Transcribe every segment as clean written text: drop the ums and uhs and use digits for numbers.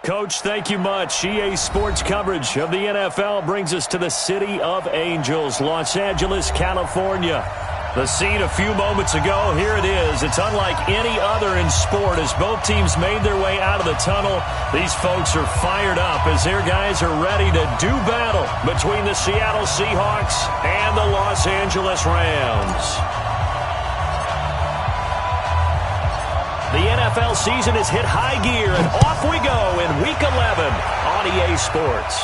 Coach, thank you much. EA Sports coverage of the NFL brings us to the City of Angels, Los Angeles, California. The scene a few moments ago, here it is. It's unlike any other in sport as both teams made their way out of the tunnel. These folks are fired up as their guys are ready to do battle between the Seattle Seahawks and the Los Angeles Rams. The NFL season has hit high gear, and off we go in Week 11 on EA Sports.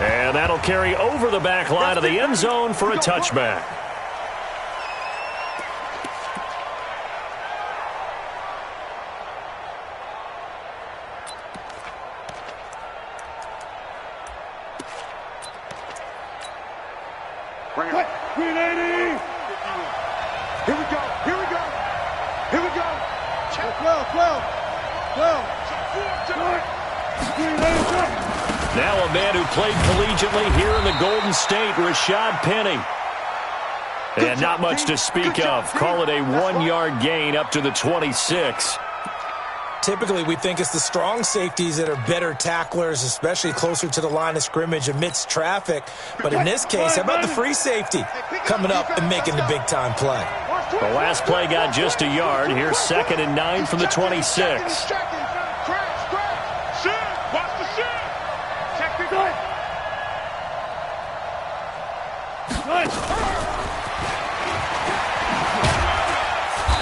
And that'll carry over the back line of the end zone for a touchback. Bring it. 380. Here we go. Here we go. Here we go. 12. Now a man who played collegiately here in the Golden State, Rashad Penny. And not much to speak of. Call it a 1-yard gain up to the 26. Typically, we think it's the strong safeties that are better tacklers, especially closer to the line of scrimmage amidst traffic. But in this case, how about the free safety coming up and making the big-time play? The last play got just a yard. Here's 2nd and 9 from the 26.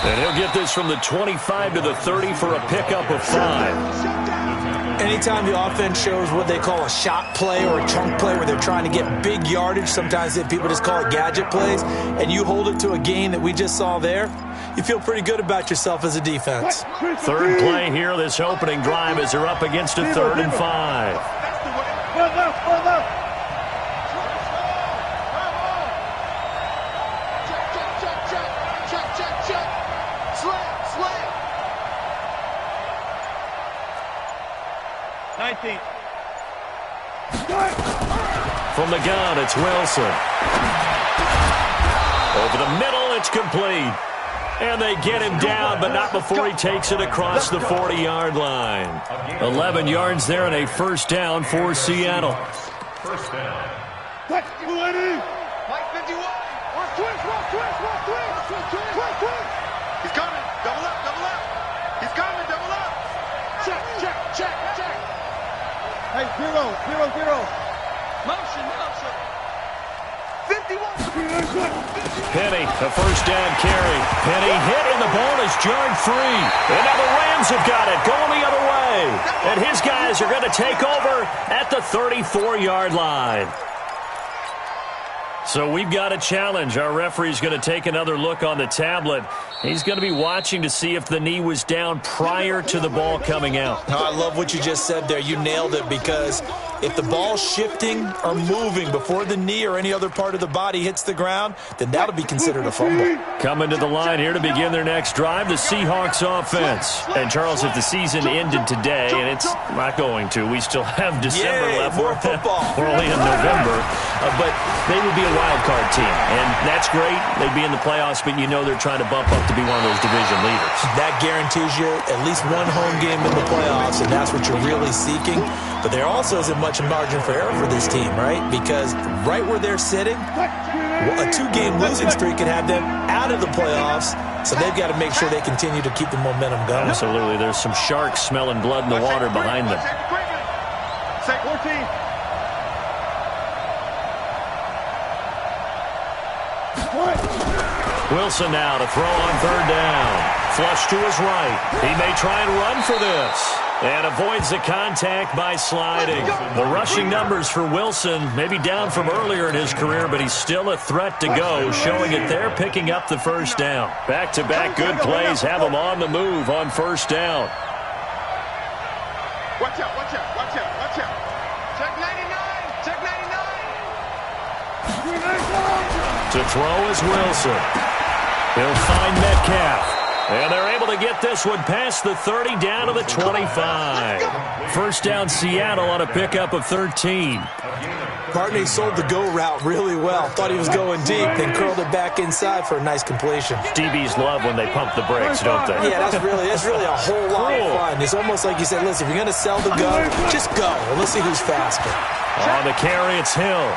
And he'll get this from the 25 to the 30 for a pickup of 5. Anytime the offense shows what they call a shot play or a chunk play where they're trying to get big yardage, sometimes people just call it gadget plays, and you hold it to a gain that we just saw there, you feel pretty good about yourself as a defense. Third play here, this opening drive as they're up against a 3rd and 5. From the gun, it's Wilson. Over the middle, it's complete. And they get him down, but not before he takes it across the 40-yard line. 11 yards there and a first down for Seattle. First down. Mike 51. He's coming. Double up. He's coming. Double up. Check. Hey, zero. Motion. 51. Penny, a first down carry. Penny hit and the ball is jarred free. And now the Rams have got it going the other way. And his guys are going to take over at the 34-yard line. So we've got a challenge. Our referee's going to take another look on the tablet. He's going to be watching to see if the knee was down prior to the ball coming out. Oh, I love what you just said there. You nailed it, because if the ball's shifting or moving before the knee or any other part of the body hits the ground, then that'll be considered a fumble. Coming to the line here to begin their next drive, the Seahawks offense. And, Charles, if the season ended today, and it's not going to, we still have December left. More football. We're only in November. But they would be a wild card team, and that's great. They'd be in the playoffs, but you know they're trying to bump up to be one of those division leaders. That guarantees you at least one home game in the playoffs, and that's what you're really seeking. But there also isn't much margin for error for this team, right? Because right where they're sitting, a 2-game losing streak could have them out of the playoffs, so they've got to make sure they continue to keep the momentum going. Absolutely. There's some sharks smelling blood in the water behind them. Say 14. Wilson now to throw on 3rd down. Flush to his right. He may try and run for this. And avoids the contact by sliding. The rushing numbers for Wilson maybe down from earlier in his career, but he's still a threat to go, showing it there, picking up the first down. Back-to-back good plays have him on the move on first down. Watch out. Check 99. To throw is Wilson. He'll find Metcalf. And they're able to get this one past the 30 down to the 25. First down Seattle on a pickup of 13. Barney sold the go route really well. Thought he was going deep, then curled it back inside for a nice completion. DBs love when they pump the brakes, don't they? Yeah, that's really a whole lot of fun. It's almost like you said, listen, if you're going to sell the go, just go, and let's see who's faster. On the carry, it's Hill.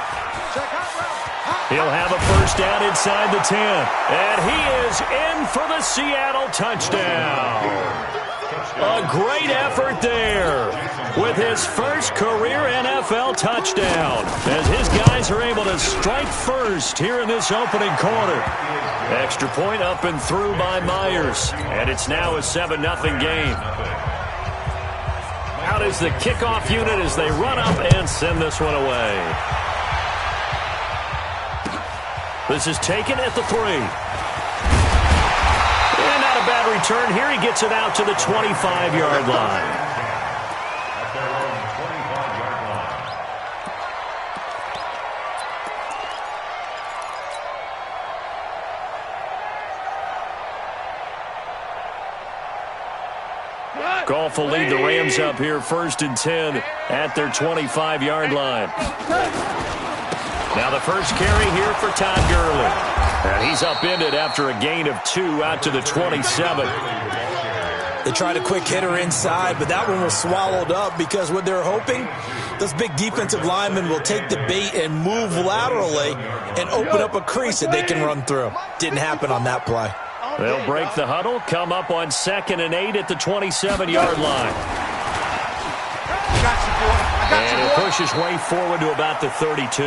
He'll have a first down inside the 10. And he is in for the Seattle touchdown. A great effort there with his first career NFL touchdown as his guys are able to strike first here in this opening quarter. Extra point up and through by Myers, and it's now a 7-0 game. Out is the kickoff unit as they run up and send this one away. This is taken at the 3. And not a bad return here. He gets it out to the 25-yard line. Goff will lead the Rams up here 1st and 10 at their 25-yard line. Now the first carry here for Todd Gurley. And he's upended after a gain of 2 out to the 27. They tried a quick hitter inside, but that one was swallowed up because what they're hoping, those big defensive linemen will take the bait and move laterally and open up a crease that they can run through. Didn't happen on that play. They'll break the huddle, come up on 2nd and 8 at the 27-yard line. And it pushes way forward to about the 32.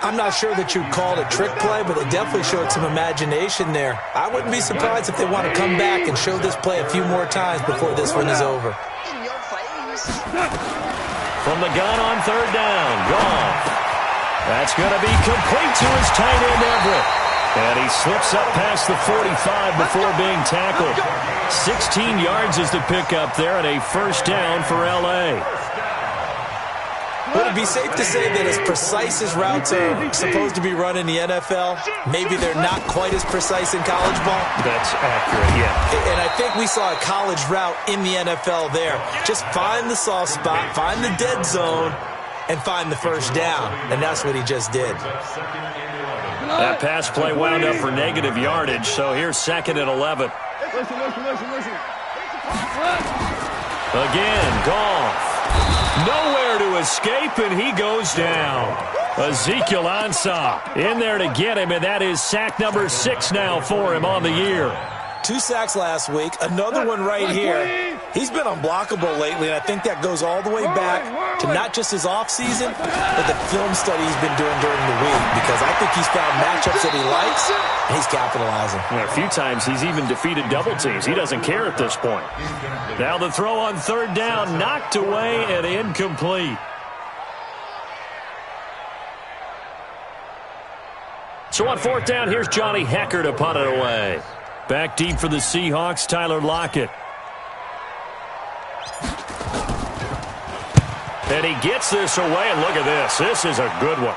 I'm not sure that you'd call it a trick play, but it definitely showed some imagination there. I wouldn't be surprised if they want to come back and show this play a few more times before this one is over. From the gun on 3rd down, Goff. That's going to be complete to his tight end, Everett. And he slips up past the 45 before being tackled. 16 yards is the pickup there and a first down for L.A. Would it be safe to say that as precise as routes are supposed to be run in the NFL, maybe they're not quite as precise in college ball? That's accurate, yeah. And I think we saw a college route in the NFL there. Just find the soft spot, find the dead zone, and find the first down. And that's what he just did. That pass play wound up for negative yardage, so here's 2nd and 11. Listen. Again, Goff. Nowhere to escape, and he goes down. Ezekiel Ansah in there to get him, and that is sack number 6 now for him on the year. 2 sacks last week, another one right here. He's been unblockable lately, and I think that goes all the way back to not just his offseason, but the film study he's been doing during the week, because I think he's found matchups that he likes, and he's capitalizing. Yeah, a few times he's even defeated double teams. He doesn't care at this point. Now the throw on 3rd down, knocked away and incomplete. So on 4th down, here's Johnny Hecker to punt it away. Back deep for the Seahawks, Tyler Lockett. And he gets this away, and look at this. This is a good one.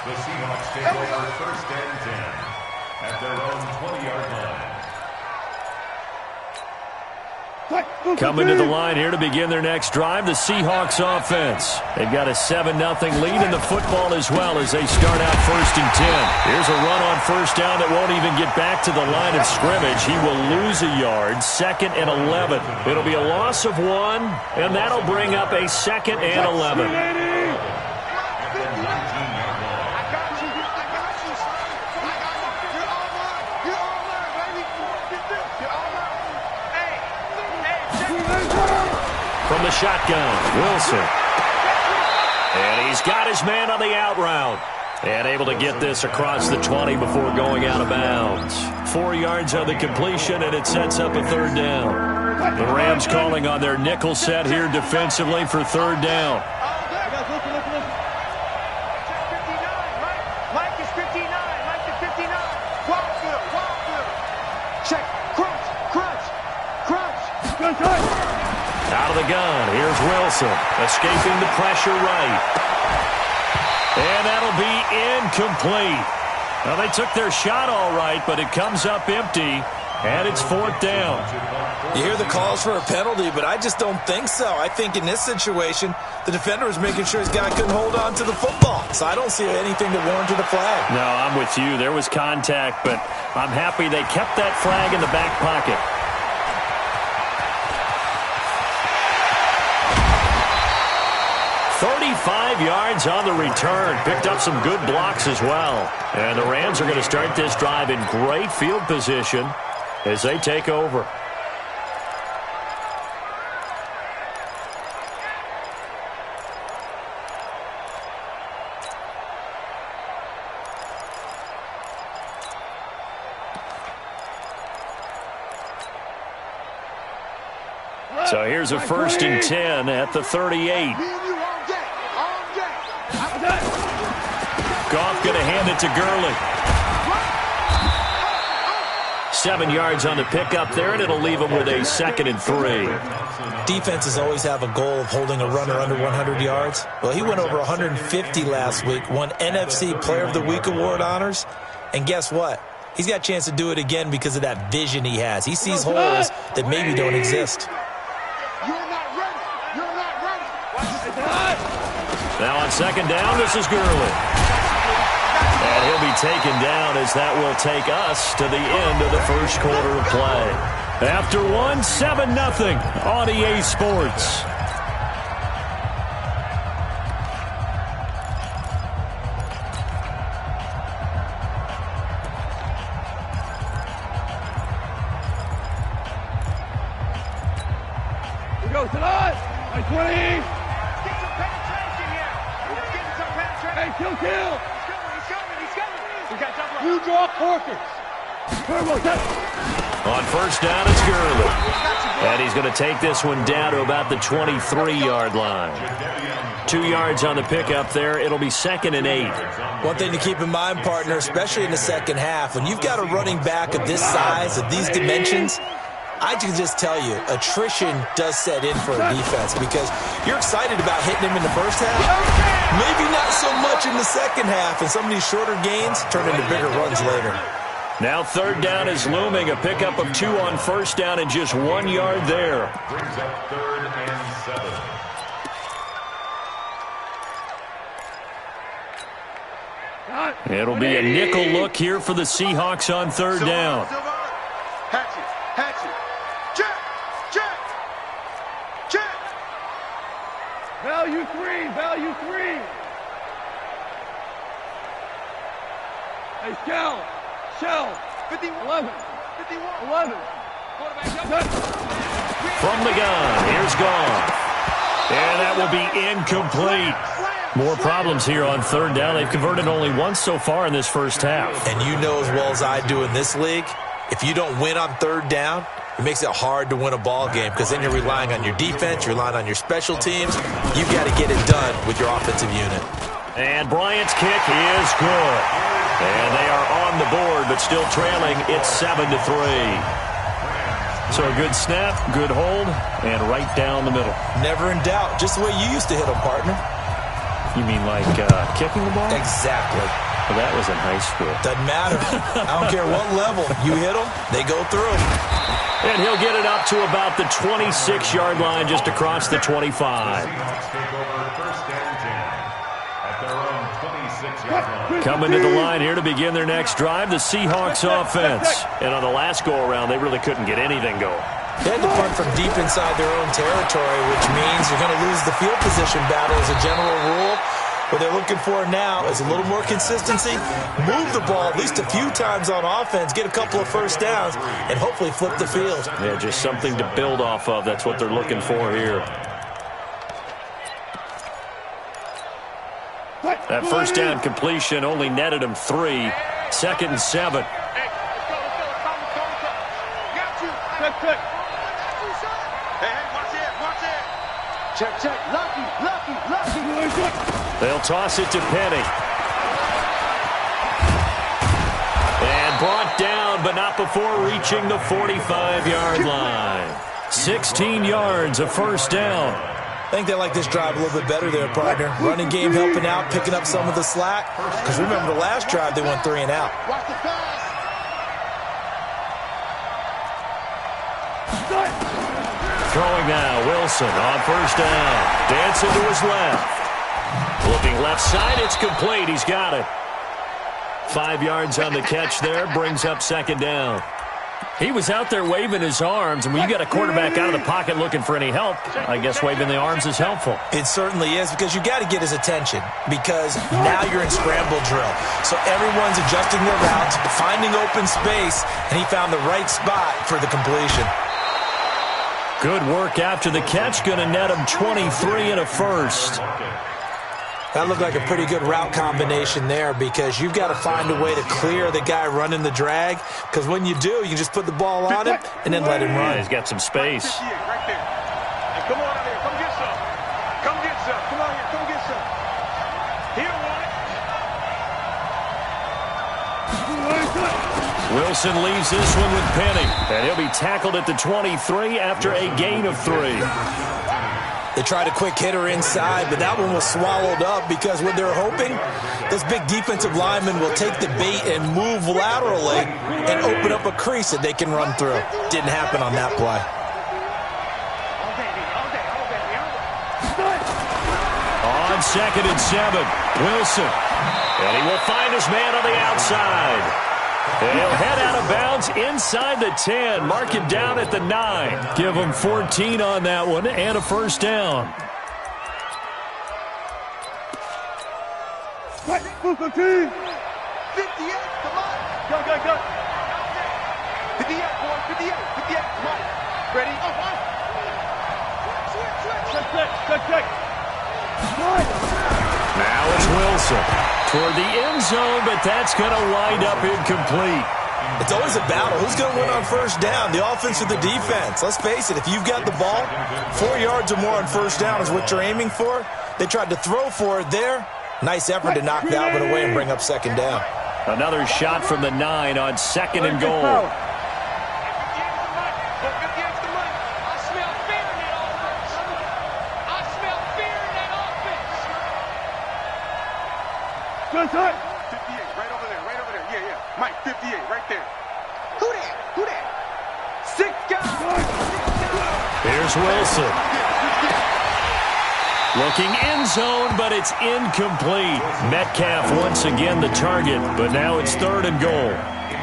The Seahawks take over 1st and 10 at their own 20-yard line. Coming to the line here to begin their next drive, the Seahawks offense. They've got a 7-0 lead in the football as well as they start out 1st and 10. Here's a run on 1st down that won't even get back to the line of scrimmage. He will lose a yard, 2nd and 11. It'll be a loss of 1, and that'll bring up a 2nd and 11. From the shotgun, Wilson. And he's got his man on the out route. And able to get this across the 20 before going out of bounds. 4 yards on the completion, and it sets up a 3rd down. The Rams calling on their nickel set here defensively for 3rd down. Mike is 59. Mike is 59. Wild good. Check. Crunch. Out of the gun, here's Wilson, escaping the pressure right. And that'll be incomplete. Well, they took their shot all right, but it comes up empty. And it's 4th down. You hear the calls for a penalty, but I just don't think so. I think in this situation, the defender was making sure his guy couldn't hold on to the football. So I don't see anything that warranted a flag. No, I'm with you. There was contact, but I'm happy they kept that flag in the back pocket. "35 yards on the return. Picked up some good blocks as well. And the Rams are going to start this drive in great field position as they take over. So here's a 1st and 10 at the 38. Goff going to hand it to Gurley. 7 yards on the pickup there, and it'll leave him with a 2nd and 3. Defenses always have a goal of holding a runner under 100 yards. Well, he went over 150 last week, won NFC Player of the Week award honors. And guess what? He's got a chance to do it again because of that vision he has. He sees holes that maybe don't exist. Now on 2nd down, this is Gurley. And he'll be taken down as that will take us to the end of the first quarter of play. After one, 7-0 on EA Sports. Here goes tonight. 20. Hey, kill. He's coming. We got double. You draw Porkins. On 1st down, it's Gurley. And he's going to take this one down to about the 23-yard line. 2 yards on the pickup there. It'll be 2nd and 8. One thing to keep in mind, partner, especially in the second half, when you've got a running back of this size, of these dimensions, I can just tell you, attrition does set in for a defense because you're excited about hitting him in the first half. Maybe not so much in the second half, and some of these shorter gains turn into bigger runs later. Now 3rd down is looming. A pickup of 2 on 1st down and just 1 yard there. Brings up 3rd and 7. It'll be a nickel look here for the Seahawks on 3rd down. Hatchet. Check. Value 3. Hey, Shell. 50, 11. 51. 11. From the gun, here's Goff. And that will be incomplete. More problems here on 3rd down. They've converted only once so far in this first half. And you know as well as I do in this league, if you don't win on 3rd down, it makes it hard to win a ball game because then you're relying on your defense, you're relying on your special teams. You've got to get it done with your offensive unit. And Bryant's kick is good. And they are on the board, but still trailing. It's 7-3. So a good snap, good hold, and right down the middle. Never in doubt. Just the way you used to hit them, partner. You mean like kicking the ball? Exactly. Well, that was in high school. Doesn't matter. I don't care what level. You hit them, they go through. And he'll get it up to about the 26-yard line, just across the 25. Seahawks take over 1st and 10 at their own 26-yard line. Coming to the line here to begin their next drive, the Seahawks offense. And on the last go-around, they really couldn't get anything going. They had to punt from deep inside their own territory, which means you're going to lose the field position battle as a general rule. What they're looking for now is a little more consistency, move the ball at least a few times on offense, get a couple of 1st downs, and hopefully flip the field. Yeah, just something to build off of. That's what they're looking for here. That 1st down completion only netted him 3. 2nd and 7. Check. Lucky. They'll toss it to Penny. And brought down, but not before reaching the 45-yard line. 16 yards, a 1st down. I think they like this drive a little bit better there, partner. Running game helping out, picking up some of the slack. Because remember the last drive, they went 3 and out. Throwing now, Wilson on first down. Dancing to his left. Looking left side, it's complete. He's got it. 5 yards on the catch there, brings up second down. He was out there waving his arms, and when you got a quarterback out of the pocket looking for any help, I guess waving the arms is helpful. It certainly is, because you got to get his attention, because now you're in scramble drill. So everyone's adjusting their routes, finding open space, and he found the right spot for the completion. Good work after the catch, going to net him 23 and a first. That looked like a pretty good route combination there, because you've got to find a way to clear the guy running the drag, because when you do, you just put the ball on him and then let him run. Yeah, he's got some space. Right there. Hey, come on out here. Come get some. Come get some. Come on here. Come get some. He don't want it. Wilson leaves this one with Penny, and he'll be tackled at the 23 after a gain of 3. They tried a quick hitter inside, but that one was swallowed up, because what they're hoping, this big defensive lineman will take the bait and move laterally and open up a crease that they can run through. Didn't happen on that play. On 2nd and 7, Wilson. And he will find his man on the outside. And he'll head out of bounds inside the 10. Mark him down at the 9. Give him 14 on that one and a first down. Right, 58, come on. Go. 58, boy, 58, come on. Ready? Switch. Now it's Wilson toward the end zone, but that's going to wind up incomplete. It's always a battle. Who's going to win on first down, the offense or the defense? Let's face it, if you've got the ball, 4 yards or more on first down is what you're aiming for. They tried to throw for it there. Nice effort to knock that one away and bring up second down. Another shot from the 9 on 2nd and goal. Good. 58, right over there. Yeah. Mike, 58, right there. Who that? 6 guys. Here's Wilson. Looking end zone, but it's incomplete. Metcalf once again the target, but now it's 3rd and goal.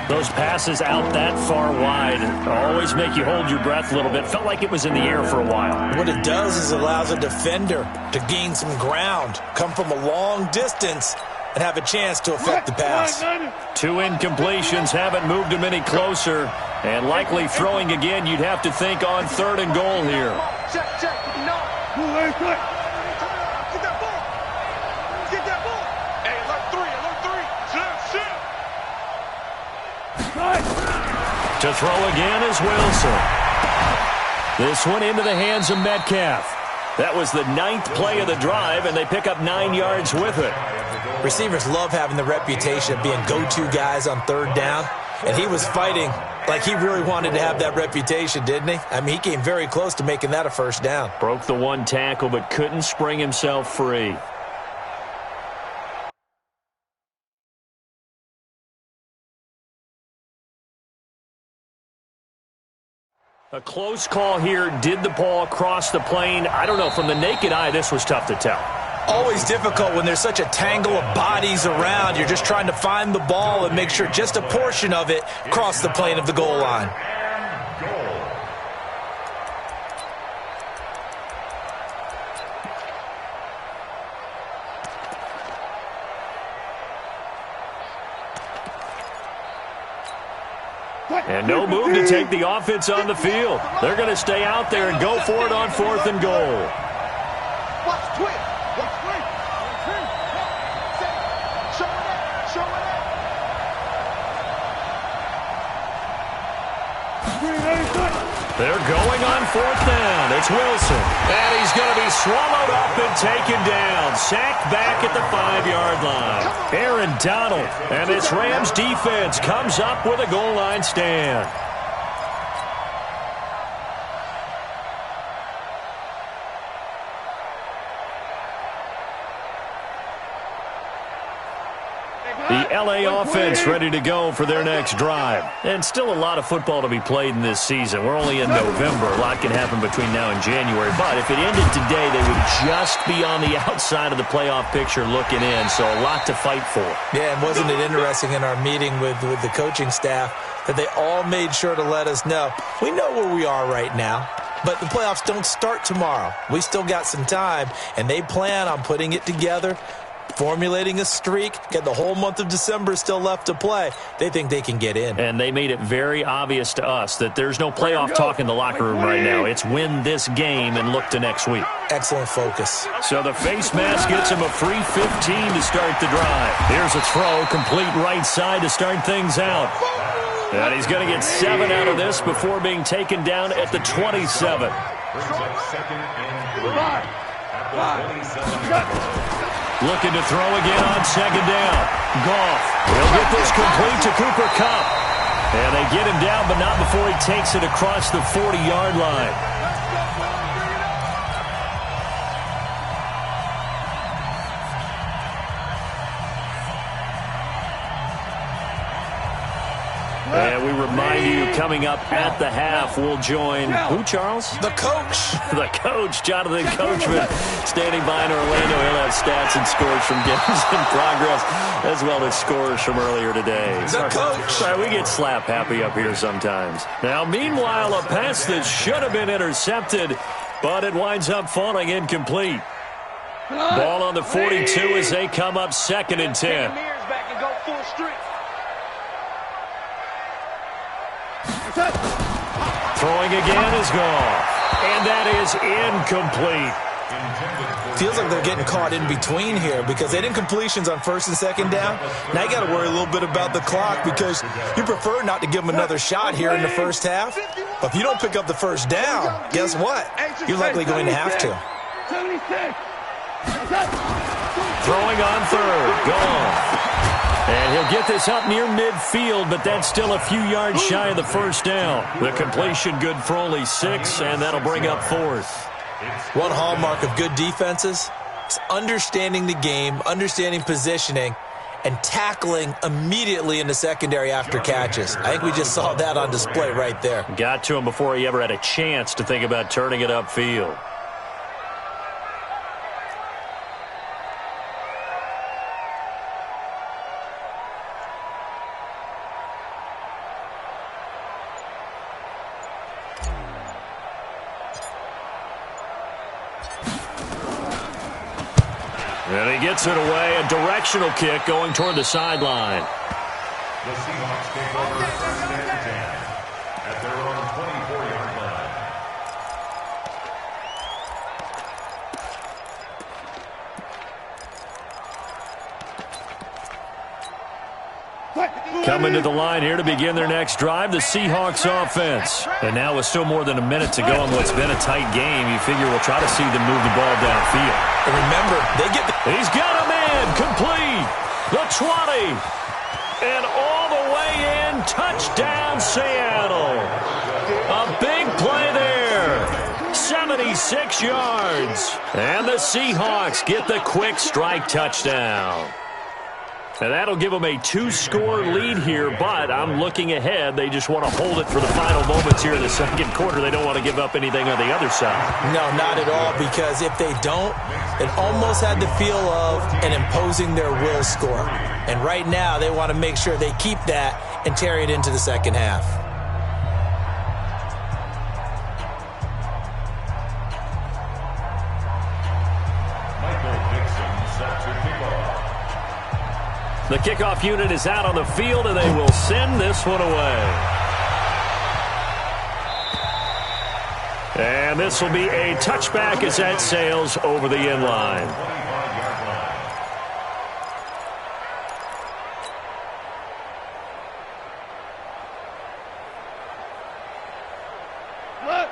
Those passes out that far wide always make you hold your breath a little bit. Felt like it was in the air for a while. What it does is it allows a defender to gain some ground, come from a long distance, and have a chance to affect the pass. 2 incompletions haven't moved him any closer, and likely throwing again, you'd have to think on 3rd and goal here. Check. No. Get that ball. Hey, alert 3. To throw again is Wilson. This one into the hands of Metcalf. That was the 9th play of the drive, and they pick up 9 yards with it. Receivers love having the reputation of being go-to guys on 3rd down, and he was fighting like he really wanted to have that reputation, didn't he? I mean, he came very close to making that a first down. Broke the 1 tackle, but couldn't spring himself free. A close call here. Did the ball cross the plane? I don't know. From the naked eye, this was tough to tell. Always difficult when there's such a tangle of bodies around. You're just trying to find the ball and make sure just a portion of it crossed the plane of the goal line. And no move to take the offense on the field. They're going to stay out there and go for it on 4th and goal. Watch twist. They're going on 4th down. It's Wilson. And he's going to be swallowed up and taken down. Sacked back at the 5-yard line. Aaron Donald. And this Rams defense comes up with a goal line stand. Hey, The LA offense ready to go for their next drive. And still a lot of football to be played in this season. We're only in November. A lot can happen between now and January. But if it ended today, they would just be on the outside of the playoff picture looking in. So a lot to fight for. Yeah, and wasn't it interesting in our meeting with the coaching staff that they all made sure to let us know, we know where we are right now, but the playoffs don't start tomorrow. We still got some time, and they plan on putting it together, formulating a streak, get the whole month of December still left to play. They think they can get in. And they made it very obvious to us that there's no playoff talk in the locker room right now. It's win this game and look to next week. Excellent focus. So the face mask gets him a free 15 to start the drive. Here's a throw, complete right side to start things out. And he's going to get 7 out of this before being taken down at the 27. Brings up second and 3 at the 27. Looking to throw again on second down. Goff. He'll get this complete to Cooper Kupp. And they get him down, but not before he takes it across the 40-yard line. And we remind you, coming up at the half, we'll join who, Charles? The coach. The coach, Jonathan Coachman, standing by in Orlando. He'll have stats and scores from games in progress, as well as scores from earlier today. The coach. Sorry, we get slap happy up here sometimes. Now, meanwhile, a pass that should have been intercepted, but it winds up falling incomplete. Ball on the 42 as they come up 2nd and 10. Throwing again is gone. And that is incomplete. Feels like they're getting caught in between here because they didn't completions on 1st and 2nd down. Now you got to worry a little bit about the clock because you prefer not to give them another shot here in the first half. But if you don't pick up the first down, guess what? You're likely going to have to. Throwing on 3rd. Gone. And he'll get this up near midfield, but that's still a few yards shy of the first down. The completion good for only 6, and that'll bring up 4th. One hallmark of good defenses is understanding the game, understanding positioning, and tackling immediately in the secondary after catches. I think we just saw that on display right there. Got to him before he ever had a chance to think about turning it upfield. And he gets it away, a directional kick going toward the sideline. The Seahawks take over 1st and 10 at their own 24-yard line. Coming to the line here to begin their next drive, the Seahawks offense. And now with still more than a minute to go in what's been a tight game, you figure we'll try to see them move the ball downfield. And remember, they get He's got a man, complete, the 20, and all the way in, touchdown Seattle. A big play there, 76 yards. And the Seahawks get the quick strike touchdown. And that'll give them a 2-score lead here, but I'm looking ahead. They just want to hold it for the final moments here in the 2nd quarter. They don't want to give up anything on the other side. No, not at all, because if they don't, it almost had the feel of an imposing their will score. And right now, they want to make sure they keep that and carry it into the 2nd half. The kickoff unit is out on the field, and they will send this one away. And this will be a touchback as that sails over the end line.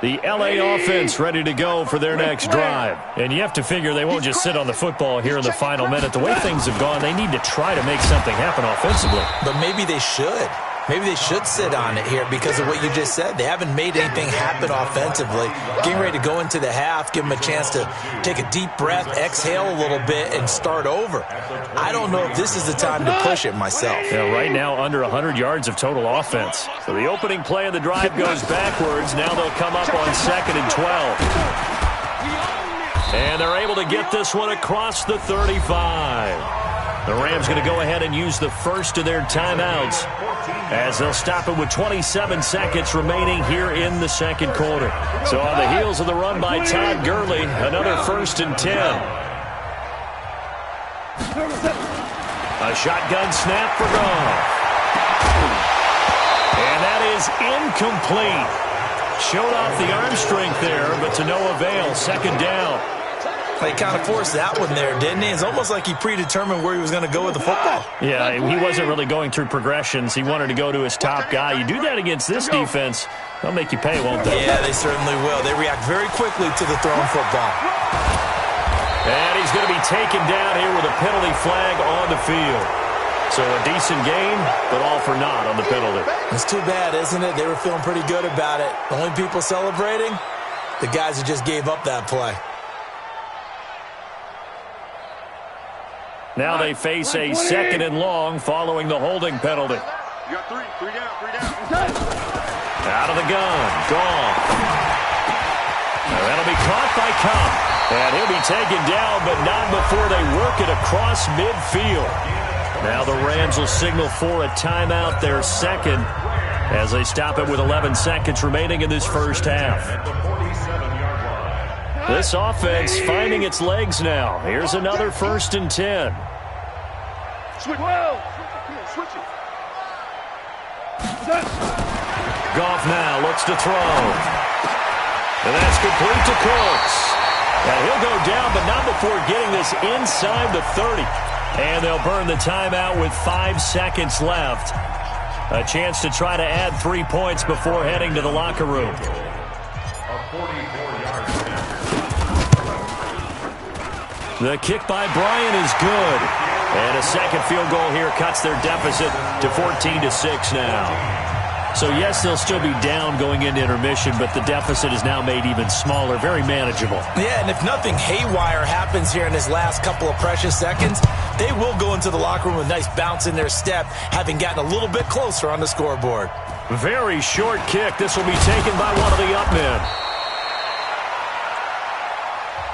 The LA offense ready to go for their next drive. And you have to figure they won't just sit on the football here in the final minute. The way things have gone, they need to try to make something happen offensively. But maybe they should. Maybe they should sit on it here because of what you just said. They haven't made anything happen offensively. Getting ready to go into the half, give them a chance to take a deep breath, exhale a little bit, and start over. I don't know if this is the time to push it myself. Yeah, right now under 100 yards of total offense. So the opening play of the drive goes backwards. Now they'll come up on 2nd and 12. And they're able to get this one across the 35. The Rams going to go ahead and use the first of their timeouts as they'll stop it with 27 seconds remaining here in the second quarter. So on the heels of the run by Todd Gurley, another 1st and 10. A shotgun snap for Goff. And that is incomplete. Showed off the arm strength there, but to no avail. 2nd down. He kind of forced that one there, didn't he? It's almost like he predetermined where he was going to go with the football. Yeah, he wasn't really going through progressions. He wanted to go to his top guy. You do that against this defense, they'll make you pay, won't they? Yeah, they certainly will. They react very quickly to the thrown football. And he's going to be taken down here with a penalty flag on the field. So a decent game, but all for naught on the penalty. It's too bad, isn't it? They were feeling pretty good about it. The only people celebrating, the guys who just gave up that play. Now they face a 2nd and long following the holding penalty. You got three down. Out of the gun, Goff. Now that'll be caught by Cobb. And he'll be taken down, but not before they work it across midfield. Now the Rams will signal for a timeout, their second, as they stop it with 11 seconds remaining in this first half. This offense finding its legs now. Here's another 1st and 10. Switch it. Goff now looks to throw. And that's complete to Cooks. And he'll go down, but not before getting this inside the 30. And they'll burn the timeout with 5 seconds left. A chance to try to add 3 points before heading to the locker room. The kick by Bryant is good. And a second field goal here cuts their deficit to 14-6 now. So, yes, they'll still be down going into intermission, but the deficit is now made even smaller, very manageable. Yeah, and if nothing haywire happens here in this last couple of precious seconds, they will go into the locker room with a nice bounce in their step, having gotten a little bit closer on the scoreboard. Very short kick. This will be taken by one of the up men.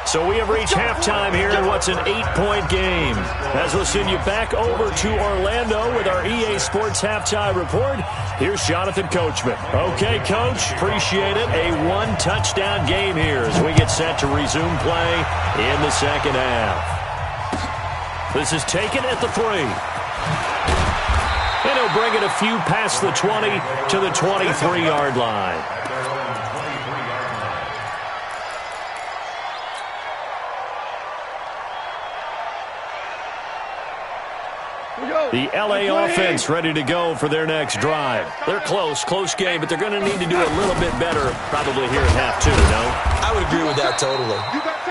So we have reached halftime here in what's an 8-point game. As we'll send you back over to Orlando with our EA Sports Halftime Report, here's Jonathan Coachman. Okay, Coach, appreciate it. A 1-touchdown game here as we get set to resume play in the second half. This is taken at the 3. And he'll bring it a few past the 20 to the 23-yard line. The LA offense ready to go for their next drive. They're close game, but they're going to need to do a little bit better probably here at half 2, no? I would agree with that totally.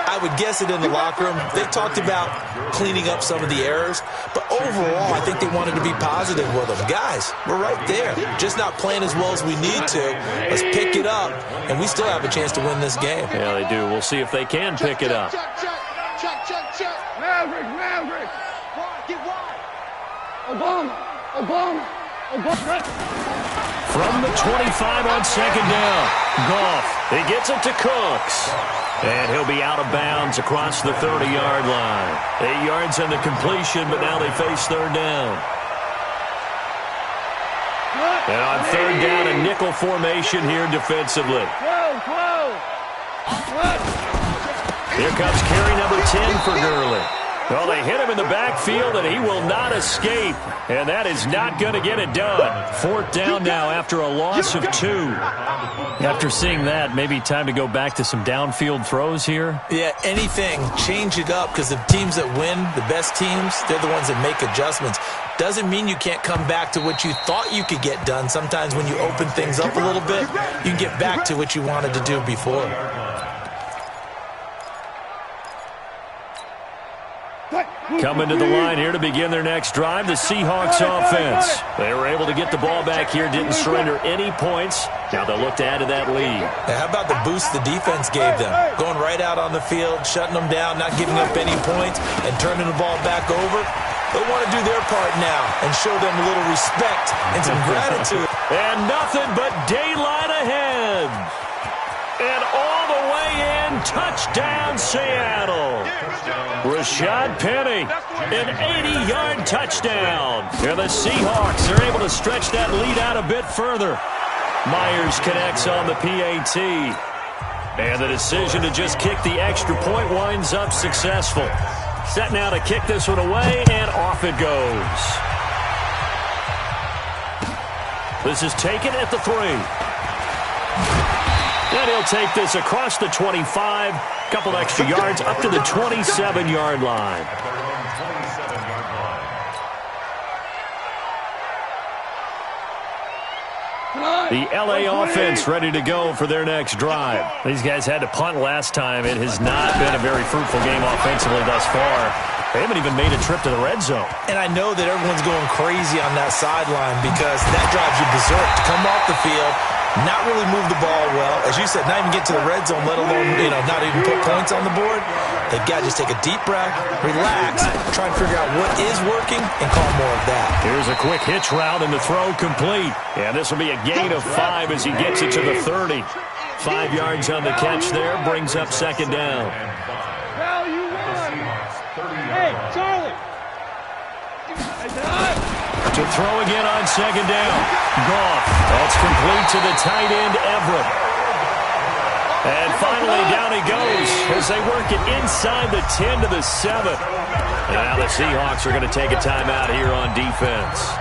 I would guess it in the locker room. They talked about cleaning up some of the errors, but overall, I think they wanted to be positive with them. Guys, we're right there. Just not playing as well as we need to. Let's pick it up, and we still have a chance to win this game. Yeah, they do. We'll see if they can pick it up. Check. Maverick. Get wide. Obama. From the 25 on 2nd down, Goff, he gets it to Cooks. And he'll be out of bounds across the 30-yard line. 8 yards on the completion, but now they face 3rd down. And on 3rd down, a nickel formation here defensively. Here comes carry number 10 for Gurley. Well, they hit him in the backfield, and he will not escape. And that is not going to get it done. 4th down now after a loss of 2. After seeing that, maybe time to go back to some downfield throws here. Yeah, anything. Change it up, because the teams that win, the best teams, they're the ones that make adjustments. Doesn't mean you can't come back to what you thought you could get done. Sometimes when you open things up a little bit, you can get back to what you wanted to do before. Coming to the line here to begin their next drive, the Seahawks offense. They were able to get the ball back here, didn't surrender any points. Now they'll look to add to that lead. Now, how about the boost the defense gave them? Going right out on the field, shutting them down, not giving up any points, and turning the ball back over. They want to do their part now and show them a little respect and some gratitude. And nothing but daylight ahead. And all the way in, touchdown Seattle. Rashad Penny, an 80-yard touchdown. And the Seahawks are able to stretch that lead out a bit further. Myers connects on the PAT. And the decision to just kick the extra point winds up successful. Set now to kick this one away, and off it goes. This is taken at the 3. And he'll take this across the 25. Couple extra yards up to the 27-yard line. The LA offense ready to go for their next drive. These guys had to punt last time. It has not been a very fruitful game offensively thus far. They haven't even made a trip to the red zone. And I know that everyone's going crazy on that sideline because that drives you berserk to come off the field, not really move the ball well. As you said, not even get to the red zone, let alone, not even put points on the board. They've got to just take a deep breath, relax, try and figure out what is working, and call more of that. Here's a quick hitch route and the throw complete. And this will be a gain of 5 as he gets it to the 30. 5 yards on the catch there, brings up second down. Hey, Charlie! To throw again on second down. Goff. That's complete to the tight end, Everett. And finally, down he goes as they work it inside the 10 to the 7. And now the Seahawks are going to take a timeout here on defense.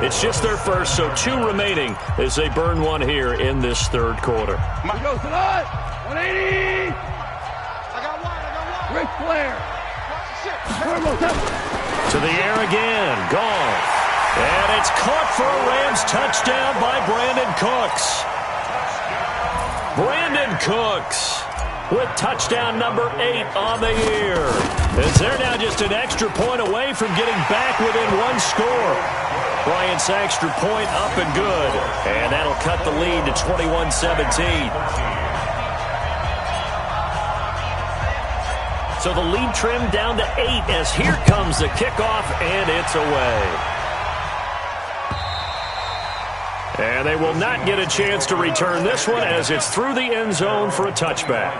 It's just their first, so 2 remaining as they burn one here in this third quarter. Here goes tonight. 180. I got one. Ric Flair. To the air again. Goff. And it's caught for a Rams touchdown by Brandon Cooks. Brandon Cooks with touchdown number 8 on the year. As they're now just an extra point away from getting back within 1 score. Bryant's extra point up and good. And that'll cut the lead to 21-17. So the lead trimmed down to 8 as here comes the kickoff, and it's away. And they will not get a chance to return this one as it's through the end zone for a touchback.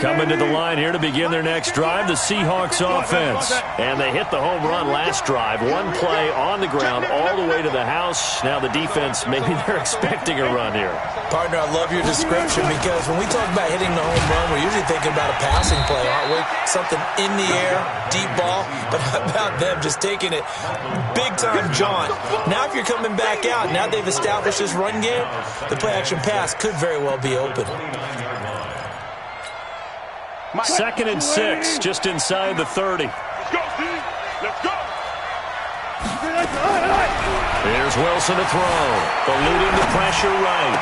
Coming to the line here to begin their next drive, the Seahawks offense. And they hit the home run last drive. 1 play on the ground all the way to the house. Now the defense, maybe they're expecting a run here. Partner, I love your description because when we talk about hitting the home run, we're usually thinking about a passing play, aren't we? Something in the air, deep ball. But how about them just taking it big-time jaunt? Now if you're coming back out, now they've established this run game, the play-action pass could very well be open. 2nd and 6, just inside the 30. Let's go, Steve. Let's go. Here's Wilson to throw. Eluding the pressure right.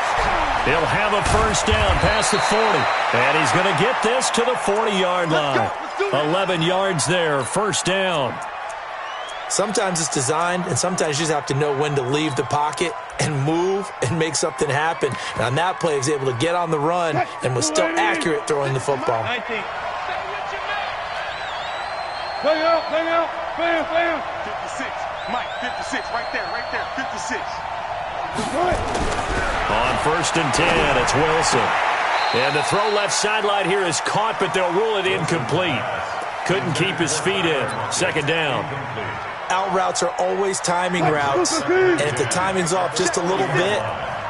He'll have a first down past the 40. And he's going to get this to the 40-yard line. 11 yards there, first down. Sometimes it's designed, and sometimes you just have to know when to leave the pocket and move and make something happen. And on that play, he was able to get on the run and was still accurate throwing the football. 19. Play out, bam. 56. Mike, 56, right there, 56. On 1st and 10, it's Wilson. And the throw left sideline here is caught, but they'll rule it incomplete. Couldn't keep his feet in. Second down. Out routes are always timing routes, and if the timing's off just a little bit,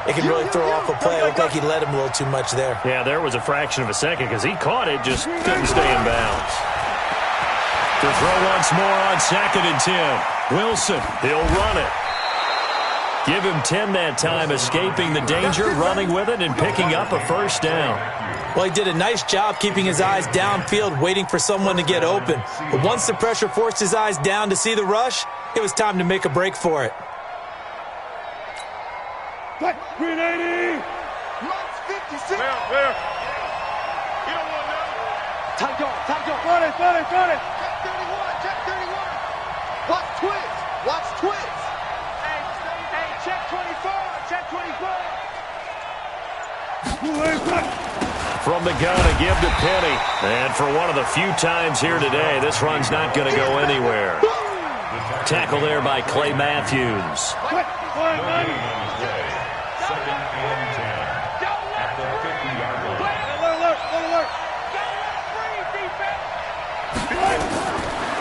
it can really throw off a play. It looked like he let him a little too much there. Yeah, there was a fraction of a second because he caught it, just couldn't stay in bounds. To throw once more on 2nd and 10. Wilson, he'll run it. Give him 10 that time, escaping the danger, running with it, and picking up a first down. Well, he did a nice job keeping his eyes downfield, waiting for someone to get open. But once the pressure forced his eyes down to see the rush, it was time to make a break for it. 380. 56. Where? You don't want that. Tight guard. Run it. Check 31. Watch twist. Hey, check 24. From the gun, a give to Penny. And for one of the few times here today, this run's not going to go anywhere. Tackle there by Clay Matthews.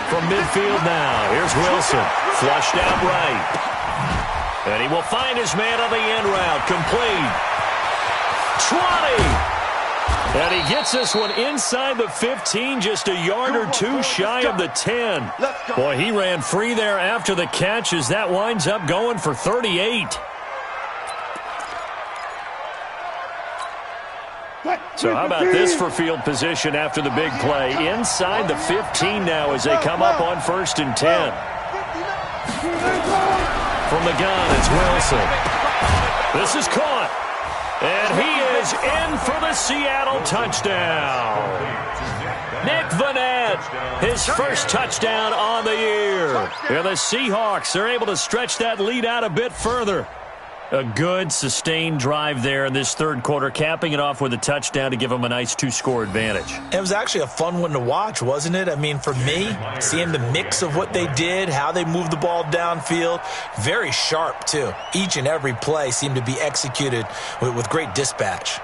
From midfield now, here's Wilson. Flushed out right. And he will find his man on the end route. Complete. 20. And he gets this one inside the 15, just a yard or two shy of the 10. Boy, he ran free there after the catch as that winds up going for 38. So how about this for field position after the big play? Inside the 15 now as they come up on 1st and 10. From the gun, it's Wilson. This is caught. And he is in for the Seattle touchdown. Nick Vanette, his first touchdown on the year. And the Seahawks are able to stretch that lead out a bit further. A good, sustained drive there in this third quarter, capping it off with a touchdown to give them a nice 2-score advantage. It was actually a fun one to watch, wasn't it? I mean, for me, seeing the mix of what they did, how they moved the ball downfield, very sharp, too. Each and every play seemed to be executed with great dispatch.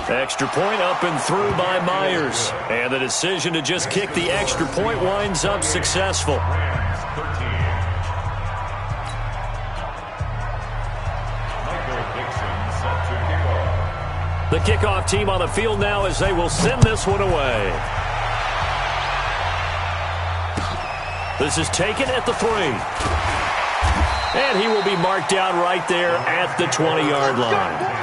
Extra point up and through by Myers. And the decision to just kick the extra point winds up successful. The kickoff team on the field now as they will send this one away. This is taken at the 3. And he will be marked down right there at the 20-yard line.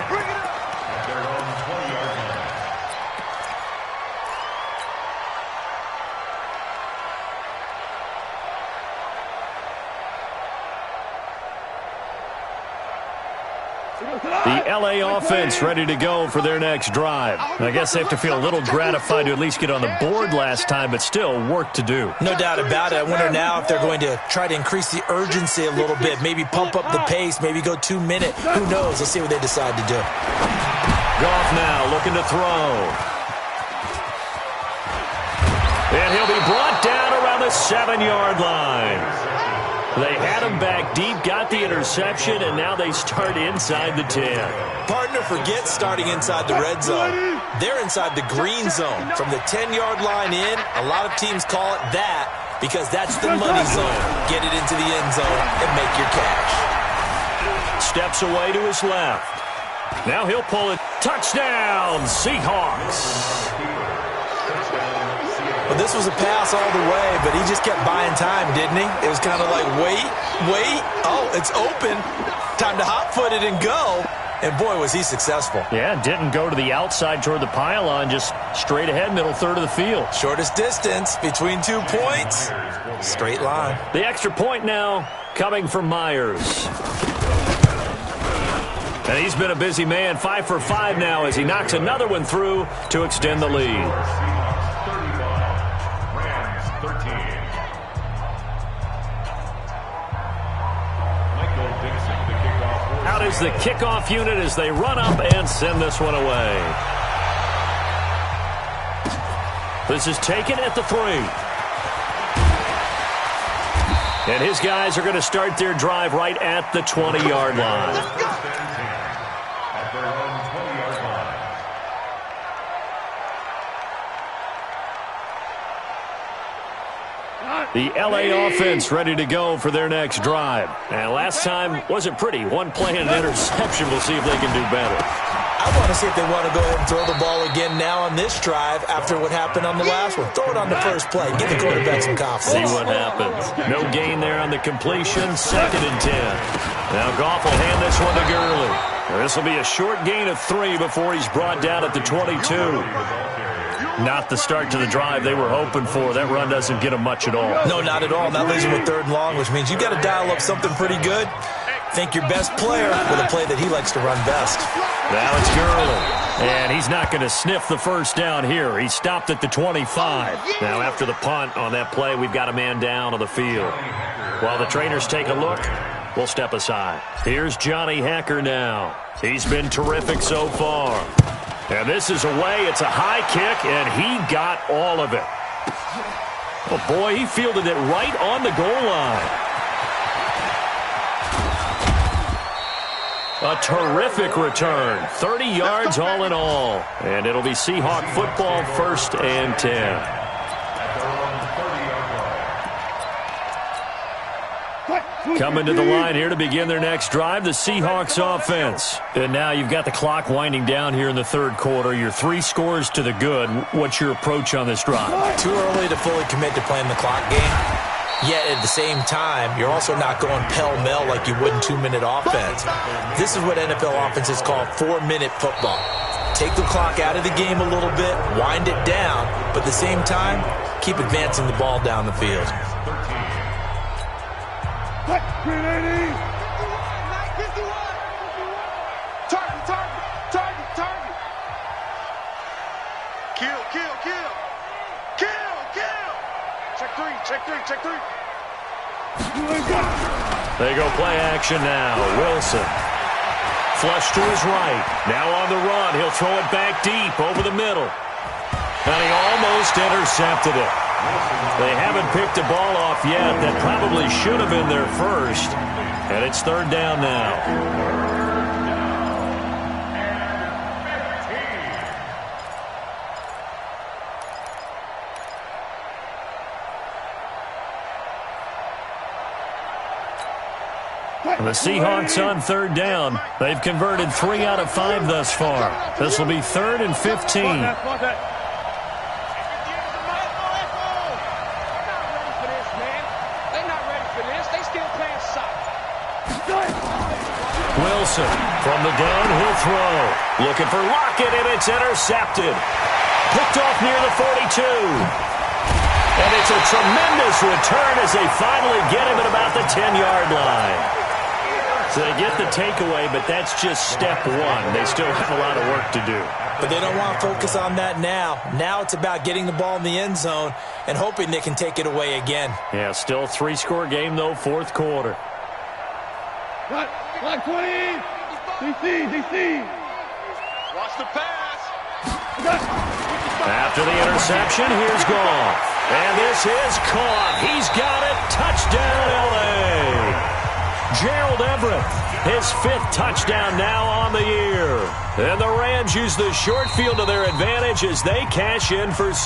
The L.A. offense ready to go for their next drive. I guess they have to feel a little gratified to at least get on the board last time, but still work to do. No doubt about it. I wonder now if they're going to try to increase the urgency a little bit, maybe pump up the pace, maybe go 2-minute. Who knows? Let's see what they decide to do. Goff now looking to throw. And he'll be brought down around the 7-yard line. They had him back deep, got the interception, and now they start inside the 10. Partner, forget starting inside the red zone. They're inside the green zone. From the 10-yard line in, a lot of teams call it that because that's the money zone. Get it into the end zone and make your cash. Steps away to his left. Now he'll pull it. Touchdown, Seahawks. Well, this was a pass all the way, but he just kept buying time, didn't he? It was kind of like, wait. Oh, it's open. Time to hot-foot it and go. And, boy, was he successful. Yeah, didn't go to the outside toward the pylon, just straight ahead, middle third of the field. Shortest distance between 2 points. Straight line. The extra point now coming from Myers. And he's been a busy man, 5 for 5 now as he knocks another one through to extend the lead. Out is the kickoff unit as they run up and send this one away. This is taken at the 3. And his guys are going to start their drive right at the 20-yard line. The L.A. offense ready to go for their next drive. And last time wasn't pretty. One play and an interception. We'll see if they can do better. I want to see if they want to go ahead and throw the ball again now on this drive after what happened on the last one. Throw it on the first play. Give the quarterback some confidence. See what happens. No gain there on the completion. 2nd and 10. Now Goff will hand this one to Gurley. This will be a short gain of 3 before he's brought down at the 22. Not the start to the drive they were hoping for. That run doesn't get them much at all. No, not at all. That leaves them with 3rd and long, which means you've got to dial up something pretty good. thank your best player with a play that he likes to run best. Now it's Gurley, and he's not going to sniff the first down here. He stopped at the 25. Now after the punt on that play, we've got a man down on the field. While the trainers take a look, we'll step aside. Here's Johnny Hacker now. He's been terrific so far. And this is away. It's a high kick, and he got all of it. Oh, boy, he fielded it right on the goal line. A terrific return. 30 yards all in all. And it'll be Seahawk football, 1st and 10. Coming to the line here to begin their next drive, the Seahawks offense. And now you've got the clock winding down here in the 3rd quarter. You're 3 scores to the good. What's your approach on this drive? Too early to fully commit to playing the clock game. Yet at the same time, you're also not going pell-mell like you would in 2-minute offense. This is what NFL offenses call 4-minute football. Take the clock out of the game a little bit, wind it down, but at the same time, keep advancing the ball down the field. Check three. They go play action now. Wilson. Flush to his right. Now on the run. He'll throw it back deep over the middle. And he almost intercepted it. They haven't picked a ball off yet. That probably should have been their first. And it's 3rd down now. The Seahawks on 3rd down. They've converted 3 out of 5 thus far. This will be 3rd and 15. Wilson from the gun, he'll throw. Looking for Lockett, and it's intercepted. Picked off near the 42. And it's a tremendous return as they finally get him at about the 10-yard line. So they get the takeaway, but that's just step 1. They still have a lot of work to do. But they don't want to focus on that now. Now it's about getting the ball in the end zone and hoping they can take it away again. Yeah, still a 3-score game, though, 4th quarter. Got 20. DC. Watch the pass. After the interception, here's Goff. And this is caught. He's got it. Touchdown, L.A. Gerald Everett, his 5th touchdown now on the year. And the Rams use the short field to their advantage as they cash in for 6.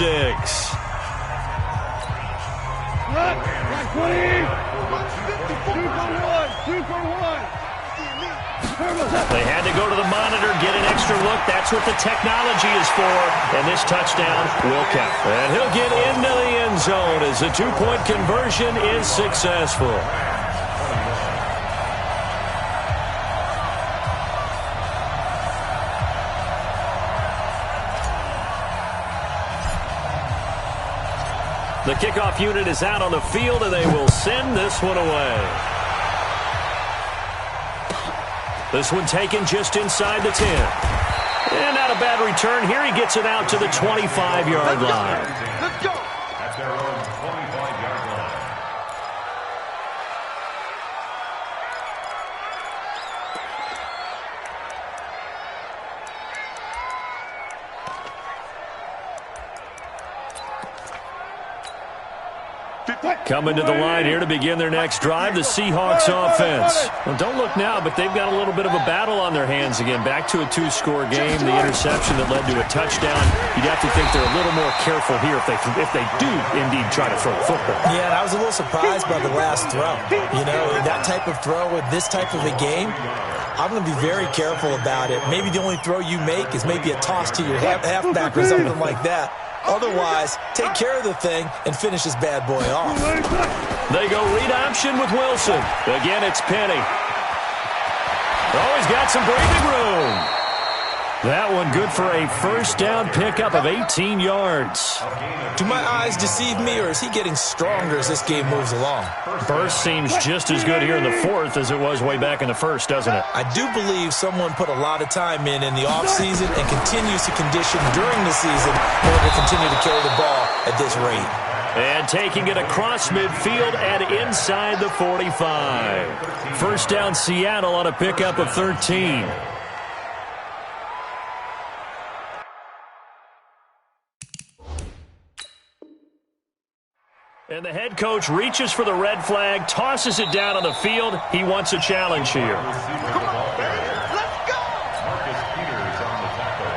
They had to go to the monitor, get an extra look. That's what the technology is for. And this touchdown will count. And he'll get into the end zone as the 2-point conversion is successful. The kickoff unit is out on the field, and they will send this one away. This one taken just inside the 10. And not a bad return. Here he gets it out to the 25-yard line. Let's go. At their own 25-yard line. Coming to the line here to begin their next drive, the Seahawks offense. Well, don't look now, but they've got a little bit of a battle on their hands again. Back to a 2-score game, the interception that led to a touchdown. You'd have to think they're a little more careful here if they do indeed try to throw the football. Yeah, and I was a little surprised by the last throw. You know, that type of throw with this type of a game, I'm going to be very careful about it. Maybe the only throw you make is maybe a toss to your halfback or something like that. Otherwise, take care of the thing and finish this bad boy off. They go read option with Wilson. Again, it's Penny. Oh, he's got some breathing room. That one good for a first down pickup of 18 yards. Do my eyes deceive me, or is he getting stronger as this game moves along? Burst seems just as good here in the fourth as it was way back in the first, doesn't it? I do believe someone put a lot of time in the offseason and continues to condition during the season in order to continue to carry the ball at this rate. And taking it across midfield and inside the 45. First down Seattle on a pickup of 13. And the head coach reaches for the red flag, tosses it down on the field. He wants a challenge here. Come on, baby. Let's go. Marcus Peters on the tackle.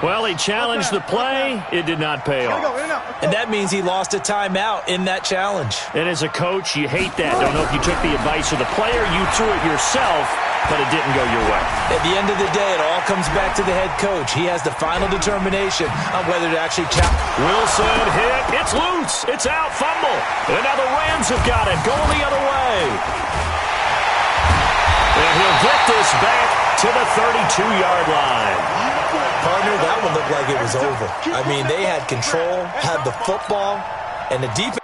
Well, he challenged the play. It did not pay off. And that means he lost a timeout in that challenge. And as a coach, you hate that. Don't know if you took the advice of the player, you threw it yourself, but it didn't go your way. At the end of the day, it all comes back to the head coach. He has the final determination on whether to actually challenge. Wilson hit. It's loose. It's out. Fumble. And now the Rams have got it. Going the other way. And he'll get this back to the 32-yard line. Partner, that one looked like it was over. I mean, they had control, had the football, and the defense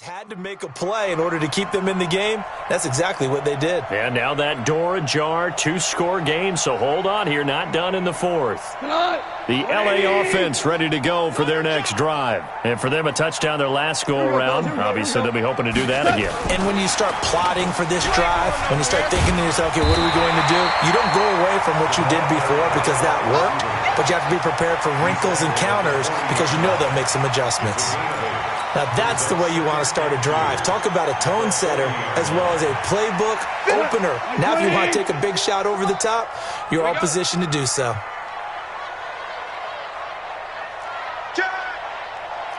had to make a play in order to keep them in the game. That's exactly what they did. And now that door ajar, two-score game, so hold on here, not done in the fourth. The LA offense ready to go for their next drive. And for them, a touchdown their last go-around. Obviously, they'll be hoping to do that again. And when you start plotting for this drive, when you start thinking to yourself, okay, what are we going to do? You don't go away from what you did before because that worked, but you have to be prepared for wrinkles and counters because you know they'll make some adjustments. Now, that's the way you want to start a drive. Talk about a tone setter as well as a playbook opener. Now, if you want to take a big shot over the top, you're all positioned to do so.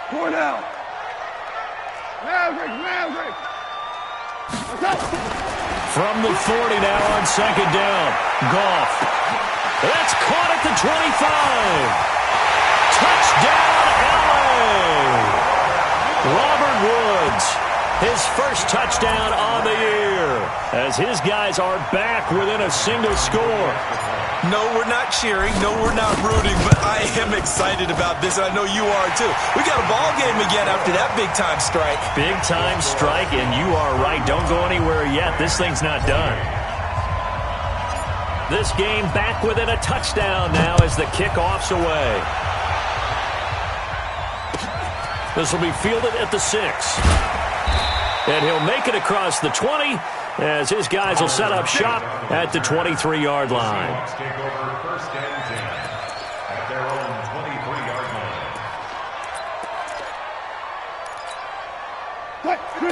Point out. Maverick. From the 40 now on second down. Goff. That's caught at the 25. Touchdown, LA. Robert Woods, his first touchdown on the year, as his guys are back within a single score. No, we're not cheering. No, we're not rooting, but I am excited about this, and I know you are too. We got a ball game again after that big-time strike. Big-time strike, and you are right. Don't go anywhere yet. This thing's not done. This game back within a touchdown now as the kickoff's away. This will be fielded at the 6. And he'll make it across the 20 as his guys will set up shop at the 23-yard line. Take over first and 10 at their own 23-yard line.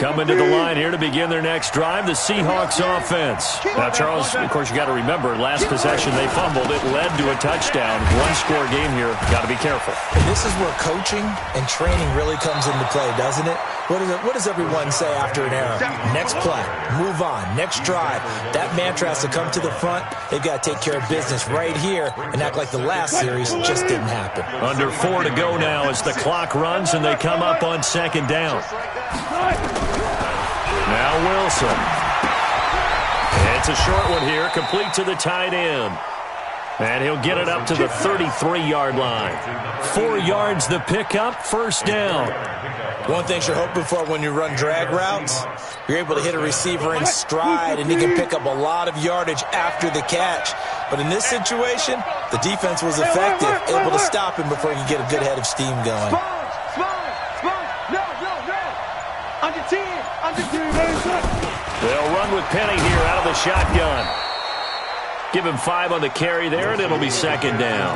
Coming to the line here to begin their next drive, the Seahawks offense. Now, Charles, of course, you got to remember, last possession they fumbled. It led to a touchdown. One-score game here. Got to be careful. And this is where coaching and training really comes into play, doesn't it? What does everyone say after an error? Next play, move on, next drive. That mantra has to come to the front. They've got to take care of business right here and act like the last series just didn't happen. Under 4 to go now as the clock runs and they come up on second down. Now Wilson. It's a short one here, complete to the tight end. And he'll get it up to the 33-yard line. 4 yards the pickup, first down. One thing you're hoping for when you run drag routes, you're able to hit a receiver in stride, and he can pick up a lot of yardage after the catch. But in this situation, the defense was effective, able to stop him before he could get a good head of steam going. No. Under 10. They'll run with Penny here out of the shotgun. Give him 5 on the carry there, and it'll be second down.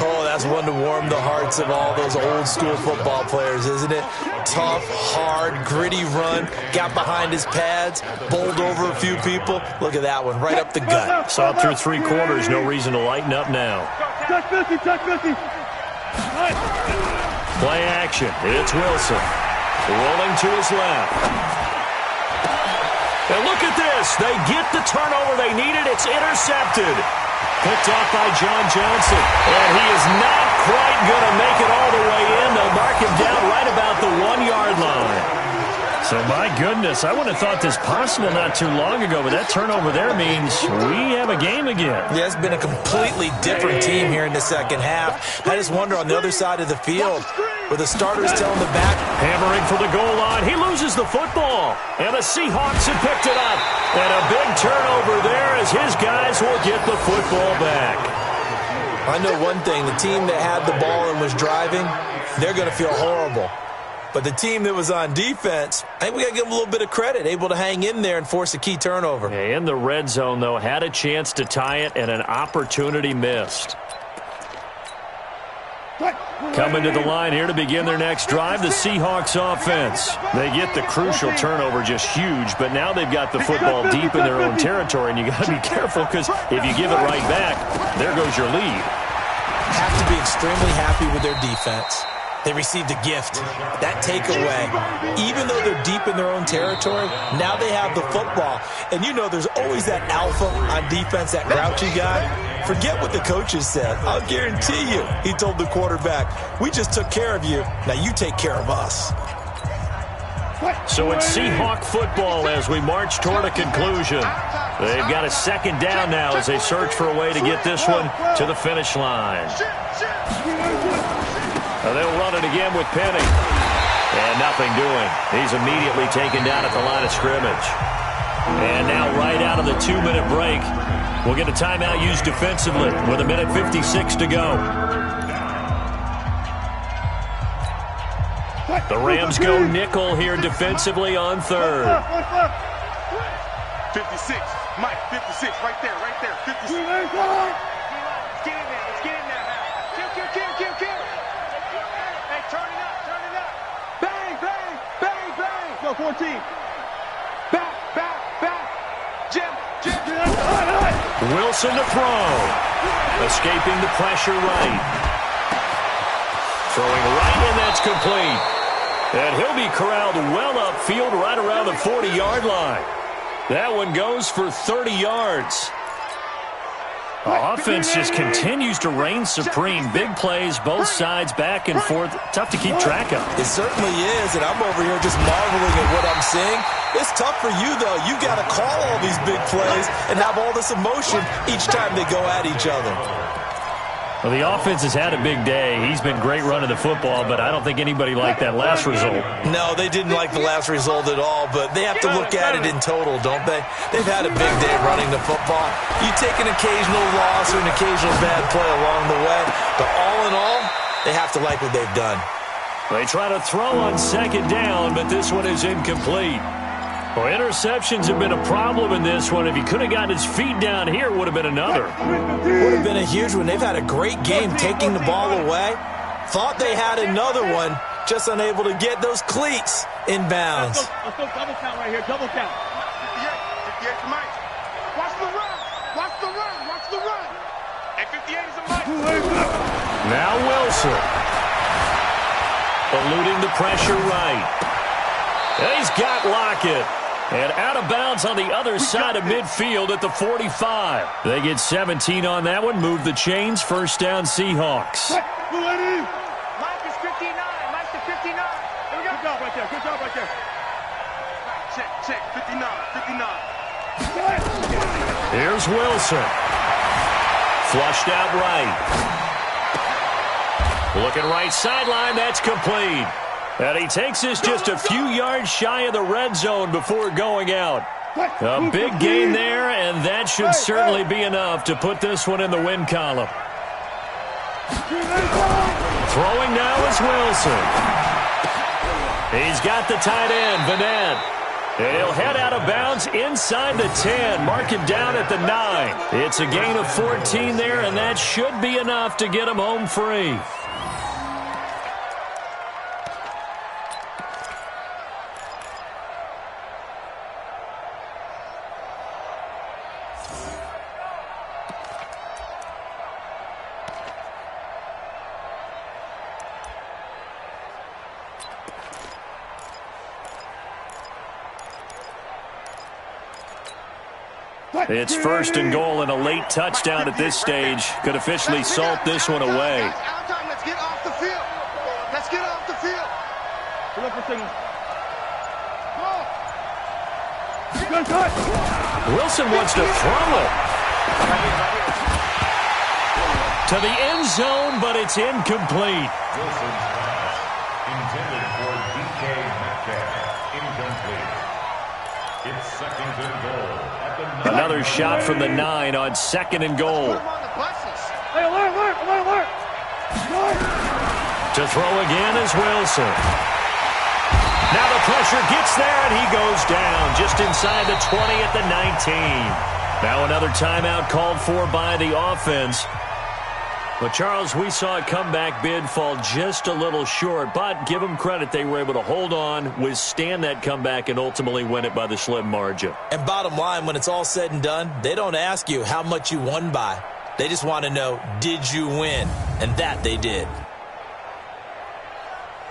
Oh, that's one to warm the hearts of all those old-school football players, isn't it? Tough, hard, gritty run, got behind his pads, bowled over a few people. Look at that one, right up the gut. Saw it through 3 quarters, no reason to lighten up now. Touch 50. Play action, it's Wilson. Rolling to his left. And look at this. They get the turnover they needed. It's intercepted. Picked off by John Johnson. And he is not quite going to make it all the way in. They'll mark him down right about the 1-yard line. So, my goodness, I wouldn't have thought this possible not too long ago, but that turnover there means we have a game again. Yeah, it's been a completely different team here in the second half. I just wonder on the other side of the field where the starters telling the back. Hammering for the goal line. He loses the football. And the Seahawks have picked it up. And a big turnover there as his guys will get the football back. I know one thing. The team that had the ball and was driving, they're going to feel horrible. But the team that was on defense, I think we got to give them a little bit of credit, able to hang in there and force a key turnover. In the red zone, though, had a chance to tie it and an opportunity missed. Coming to the line here to begin their next drive, the Seahawks offense. They get the crucial turnover, just huge, but now they've got the football deep in their own territory, and you got to be careful because if you give it right back, there goes your lead. Have to be extremely happy with their defense. They received a gift. That takeaway, even though they're deep in their own territory, now they have the football. And you know there's always that alpha on defense, that grouchy guy. Forget what the coaches said. I'll guarantee you, he told the quarterback, we just took care of you. Now you take care of us. So it's Seahawk football as we march toward a conclusion. They've got a second down now as they search for a way to get this one to the finish line. They'll run it again with Penny. And nothing doing. He's immediately taken down at the line of scrimmage. And now right out of the 2-minute break, we'll get a timeout used defensively with 1:56 to go. The Rams go nickel here defensively on third. 56. Mike, 56. Right there, 56. Let's get in there. Let's get in there now. Kill. Hey, turn it up. Bang. Go, 14. Back. Jim. Wilson to throw. Escaping the pressure right. Throwing right, and that's complete. And he'll be corralled well upfield right around the 40-yard line. That one goes for 30 yards. Offense just continues to reign supreme. Big plays, both sides, back and forth. Tough to keep track of. It certainly is, and I'm over here just marveling at what I'm seeing. It's tough for you, though. You got to call all these big plays and have all this emotion each time they go at each other. Well, the offense has had a big day. He's been great running the football, but I don't think anybody liked that last result. No, they didn't like the last result at all, but they have to look at it in total, don't they? They've had a big day running the football. You take an occasional loss or an occasional bad play along the way, but all in all, they have to like what they've done. They try to throw on second down, but this one is incomplete. Well, interceptions have been a problem in this one. If he could have gotten his feet down here, it would have been another. Would have been a huge one. They've had a great game taking the ball away. Thought they had another one, just unable to get those cleats in bounds. Let's go double count right here, double count. 58 to Mike. Watch the run. And 58 is a Mike. Now Wilson. Eluding the pressure right. And he's got Lockett. And out of bounds on the other side of midfield at the 45. They get 17 on that one. Move the chains. First down, Seahawks. Mike is 59. Mike's the 59. Here we go. Good job right there. Check. 59. Here's Wilson. Flushed out right. Looking right sideline. That's complete. And he takes this just a few yards shy of the red zone before going out. A big gain there, and that should certainly be enough to put this one in the win column. Throwing now is Wilson. He's got the tight end, Vanette. And he'll head out of bounds inside the 10. Mark him down at the 9. It's a gain of 14 there, and that should be enough to get him home free. It's first and goal, and a late touchdown at this stage could officially salt this one away. Let's get off the field. Let's get off the field. Look for signal. Wilson wants to throw it to the end zone, but it's incomplete. Wilson's pass intended for DK Metcalf. Incomplete. It's second and goal at the 9. Another shot from the 9 on second and goal. Hey, alert. To throw again is Wilson. Now the pressure gets there, and he goes down just inside the 20 at the 19. Now another timeout called for by the offense. But, Charles, we saw a comeback bid fall just a little short, but give them credit. They were able to hold on, withstand that comeback, and ultimately win it by the slim margin. And bottom line, when it's all said and done, they don't ask you how much you won by. They just want to know, did you win? And that they did.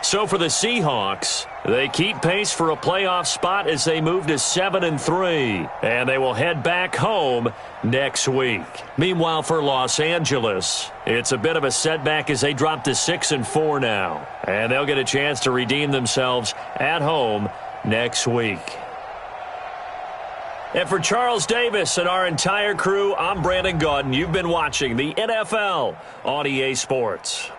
So for the Seahawks, they keep pace for a playoff spot as they move to 7-3, and they will head back home next week. Meanwhile, for Los Angeles, it's a bit of a setback as they drop to 6-4 now, and they'll get a chance to redeem themselves at home next week. And for Charles Davis and our entire crew, I'm Brandon Gaudin. You've been watching the NFL on EA Sports.